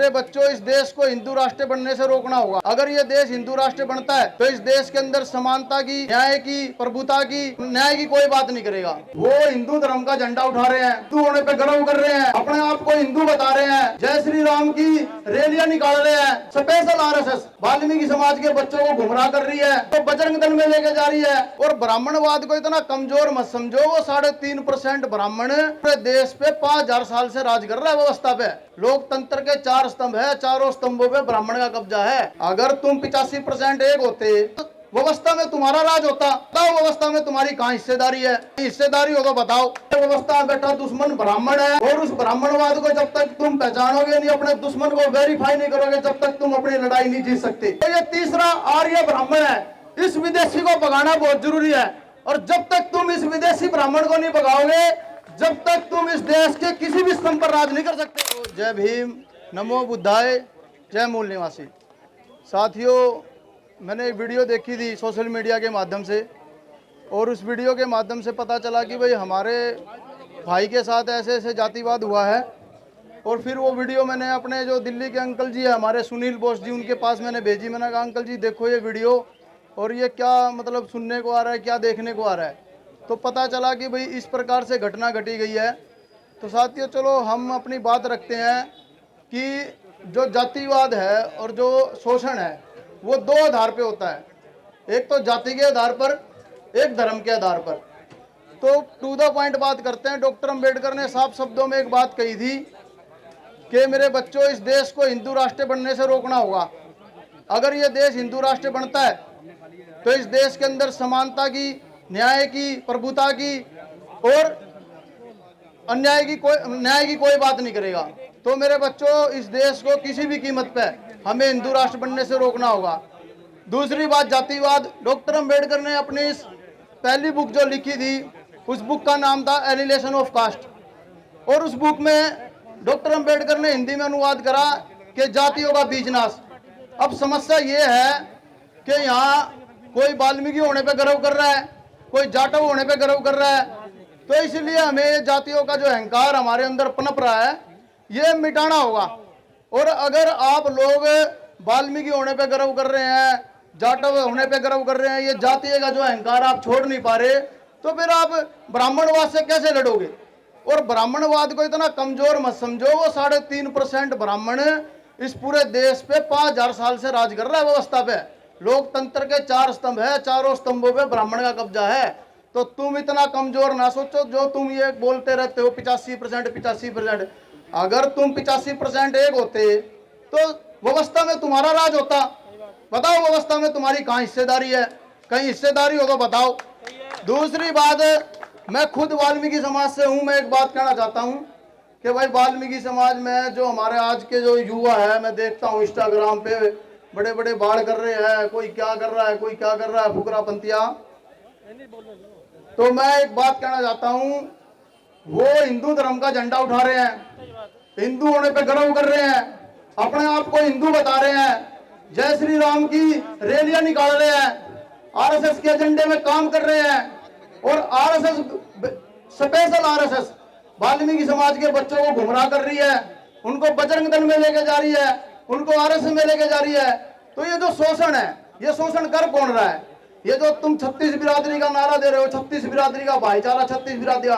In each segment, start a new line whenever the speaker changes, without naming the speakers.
मेरे बच्चों, इस देश को हिंदू राष्ट्र बनने से रोकना होगा। अगर ये देश हिंदू राष्ट्र बनता है तो इस देश के अंदर समानता की, न्याय की, प्रभुता की, न्याय की कोई बात नहीं करेगा। वो हिंदू धर्म का झंडा उठा रहे हैं, हिंदू होने पे गर्व कर रहे हैं, अपने आप को हिंदू बता रहे हैं, जय श्री राम की रैलियां निकाल रहे हैं। स्पेशल आरएसएस वाल्मीकि समाज के बच्चों को गुमराह कर रही है, तो बजरंग दल में लेके जा रही है। और ब्राह्मणवाद को इतना कमजोर मत समझो, वो 3.5% ब्राह्मण पूरे देश पे 5000 साल से राज कर रहा है व्यवस्था पे। लोकतंत्र के 4 स्तंभ है, चारों स्तंभों पे ब्राह्मण का कब्जा है। अगर तुम 85% एक होते तो व्यवस्था में तुम्हारा राज होता। बताओ व्यवस्था में तुम्हारी कहाँ हिस्सेदारी है? हिस्सेदारी हो तो बताओ। व्यवस्था में बैठा दुश्मन ब्राह्मण है, और उस ब्राह्मणवाद को जब तक तुम पहचानोगे नहीं, अपने दुश्मन को वेरीफाई नहीं करोगे, जब तक तुम अपनी लड़ाई नहीं जीत सकते। तो ये तीसरा आर्य ब्राह्मण है, इस विदेशी को भगाना बहुत जरूरी है। और जब तक तुम इस विदेशी ब्राह्मण को नहीं भगाओगे, जब तक तुम इस देश के किसी भी स्तंभ पर राज नहीं कर सकते। तो जय भीम, नमो बुद्धाय, जय मूल निवासी। साथियों, मैंने एक वीडियो देखी थी सोशल मीडिया के माध्यम से, और उस वीडियो के माध्यम से पता चला कि भाई हमारे भाई के साथ ऐसे ऐसे जातिवाद हुआ है। और फिर वो वीडियो मैंने अपने जो दिल्ली के अंकल जी है हमारे, सुनील बोस जी, उनके पास मैंने भेजी। मैंने कहा अंकल जी देखो ये वीडियो, और ये क्या मतलब सुनने को आ रहा है, क्या देखने को आ रहा है। तो पता चला कि भाई इस प्रकार से घटना घटी गई है। तो साथियों चलो हम अपनी बात रखते हैं कि जो जातिवाद है और जो शोषण है वो 2 आधार पे होता है, एक तो जाति के आधार पर, एक धर्म के आधार पर। तो टू द पॉइंट बात करते हैं। डॉक्टर अंबेडकर ने साफ शब्दों में एक बात कही थी कि मेरे बच्चों, इस देश को हिंदू राष्ट्र बनने से रोकना होगा। अगर ये देश हिंदू राष्ट्र बनता है तो इस देश के अंदर समानता की, न्याय की, प्रभुता की और न्याय की कोई बात नहीं करेगा। तो मेरे बच्चों, इस देश को किसी भी कीमत पे हमें हिंदू राष्ट्र बनने से रोकना होगा। दूसरी बात, जातिवाद। डॉक्टर अंबेडकर ने अपनी इस पहली बुक जो लिखी थी, उस बुक का नाम था एलिनेशन ऑफ कास्ट। और उस बुक में डॉक्टर अंबेडकर ने हिंदी में अनुवाद करा कि जातियों का बीज नाश। अब समस्या ये है कि यहाँ कोई वाल्मीकि होने पे गर्व कर रहा है, कोई जाटव होने पे गर्व कर रहा है। तो इसलिए हमें जातियों का जो अहंकार हमारे अंदर पनप रहा है, ये मिटाना होगा। और अगर आप लोग वाल्मीकि होने पे गर्व कर रहे हैं, जाटव होने पे गर्व कर रहे हैं, ये जातीय का जो अहंकार आप छोड़ नहीं पा रहे, तो फिर आप ब्राह्मणवाद से कैसे लड़ोगे? और ब्राह्मणवाद को इतना कमजोर मत समझो, वो 3.5% ब्राह्मण इस पूरे देश पे 5000 साल से राज कर रहा है व्यवस्था पे। लोकतंत्र के 4 स्तंभ है, चारों स्तंभों पे ब्राह्मण का कब्जा है। तो तुम इतना कमजोर ना सोचो जो तुम ये बोलते रहते हो 85%। अगर तुम 85% एक होते तो व्यवस्था में तुम्हारा राज होता। बताओ व्यवस्था में तुम्हारी कहाँ हिस्सेदारी है? कहीं हिस्सेदारी हो तो बताओ। दूसरी बात, मैं खुद वाल्मीकि समाज से हूं। मैं एक बात कहना चाहता हूं कि भाई वाल्मीकि समाज में जो हमारे आज के जो युवा है, मैं देखता हूं इंस्टाग्राम पे बड़े बड़े बाढ़ कर रहे हैं, कोई क्या कर रहा है, कोई क्या कर रहा है, फुकरा पंथिया। तो मैं एक बात कहना चाहता हूं, वो हिंदू धर्म का झंडा उठा रहे हैं, हिंदू होने पे गर्व कर रहे हैं, अपने आप को हिंदू बता रहे हैं, जय श्री राम की रैलियां निकाल रहे हैं, आरएसएस के एजेंडे में काम कर रहे हैं। और आरएसएस, स्पेशल आरएसएस वाल्मीकि समाज के बच्चों को गुमराह कर रही है, उनको बजरंग दल में लेके जा रही है, उनको आरएसएस में लेके जा रही है। तो ये जो शोषण है, ये शोषण कर कौन रहा है? ये जो तुम 36 बिरादरी का नारा दे रहे हो, 36 बिरादरी का भाईचारा, 36 बिरादरी,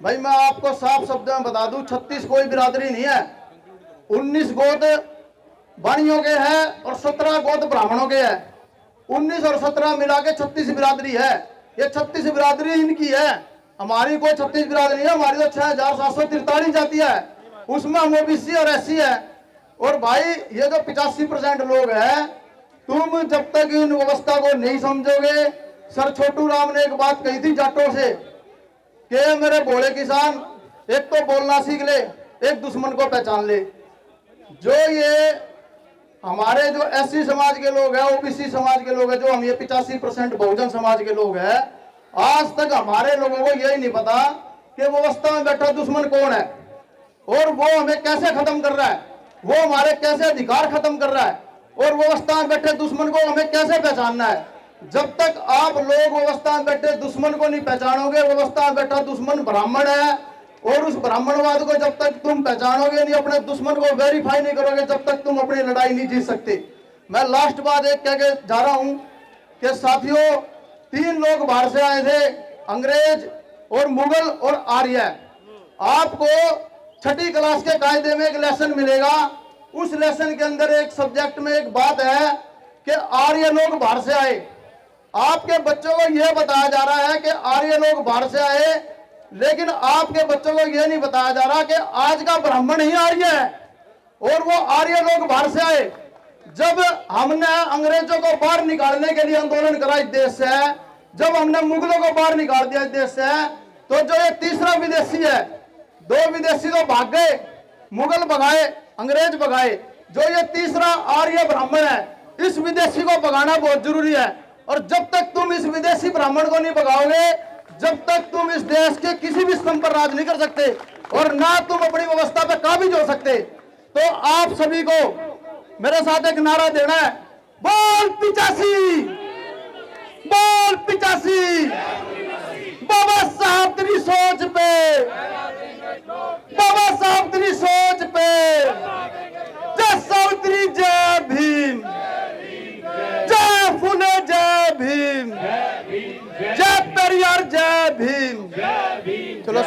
भाई मैं आपको साफ शब्दों में बता दूं, 36 कोई बिरादरी नहीं है। 19 गोद वाणियों के हैं और 17 गोद ब्राह्मणों के हैं। 19 और 17 मिला के 36 बिरादरी है। ये 36 बिरादरी इनकी है, हमारी कोई 36 बिरादरी है। हमारी तो 6743 जाति है, उसमें हम ओबीसी और एससी है। और भाई ये जो 85% लोग हैं, तुम जब तक इन व्यवस्था को नहीं समझोगे। सर छोटू राम ने एक बात कही थी जाटों से कि मेरे भोले किसान, एक तो बोलना सीख ले, एक दुश्मन को पहचान ले। जो ये हमारे जो एससी समाज के लोग हैं, ओबीसी समाज के लोग हैं, जो हम ये 85% बहुजन समाज के लोग हैं, आज तक हमारे लोगों को यही नहीं पता कि व्यवस्था में बैठा दुश्मन कौन है और वो हमें कैसे खत्म कर रहा है, वो हमारे कैसे अधिकार खत्म कर रहा है, और व्यवस्था में बैठे दुश्मन को हमें कैसे पहचानना है। जब तक आप लोग व्यवस्था में बैठे दुश्मन को नहीं पहचानोगे, व्यवस्था में बैठा दुश्मन ब्राह्मण है, और उस ब्राह्मणवाद को जब तक तुम पहचानोगे नहीं, अपने दुश्मन को वेरीफाई नहीं करोगे, जब तक तुम अपनी लड़ाई नहीं जीत सकते। मैं लास्ट बात एक कह के जा रहा हूं कि साथियों, 3 लोग बाहर से आए थे, अंग्रेज और मुगल और आर्य। आपको 6ठी क्लास के कायदे में एक लेसन मिलेगा। उस लेसन के अंदर एक सब्जेक्ट में एक बात है कि आर्य लोग बाहर से आए। आपके बच्चों को यह बताया जा रहा है कि आर्य लोग बाहर से आए, लेकिन आपके बच्चों को यह नहीं बताया जा रहा कि आज का ब्राह्मण ही आर्य है और वो आर्य लोग बाहर से आए। जब हमने अंग्रेजों को बाहर निकालने के लिए आंदोलन करा इस देश से, जब हमने मुगलों को बाहर निकाल दिया इस देश से, तो जो ये तीसरा विदेशी है, 2 विदेशी तो भाग गए, मुगल भगाए, अंग्रेज भगाए, जो ये तीसरा आर्य ब्राह्मण है, इस विदेशी को भगाना बहुत जरूरी है। और जब तक तुम इस विदेशी ब्राह्मण को नहीं भगाओगे, जब तक तुम इस देश के किसी भी स्तंभ पर राज नहीं कर सकते और ना तुम अपनी व्यवस्था पर काबिज हो सकते। तो आप सभी को मेरे साथ एक नारा देना है, बोल 85, बोल 85, बाबा साहब तेरी सोच पे, बाबा साहब तेरी सोच पे, जय सावित्री, जय भीम, जय फुले, जय भीम, जय पेरियार, जय भीम। चलो।